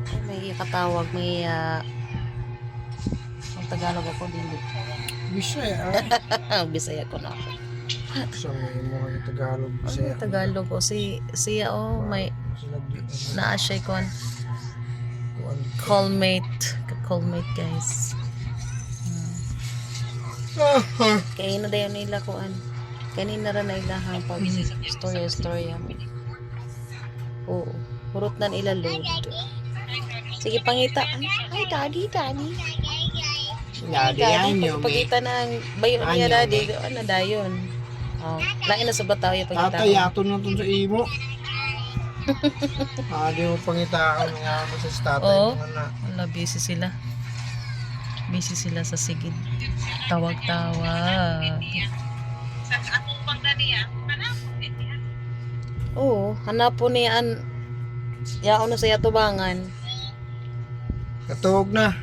Ay, may katawag, may ang Tagalog ako dili. Bisaya. Bisaya ko na ako. So, may mga Tagalog, Ano Bisaya. yung Tagalog o siya may naa siya kon callmate guys. Kaya na dayon nila kuan. Kanina ra na ilahang pag storya. Oo. Hurot na nila load. Sige pangita. Ay daddy. Daddy, anyo, may. Pagkita ng bayo niya Anyo, daddy. Ano dayon? Oh, lain na sa bataw yung pagkita. Tatay, ato na ito sa imo. Di mo pangitaan nga ako sa tatay Oo. mo na. Wala, busy sila. Busy sila sa sigid. Tawag-tawag. Oo, hanapon niyaan. Yaon na sa yatubangan. Katuog na.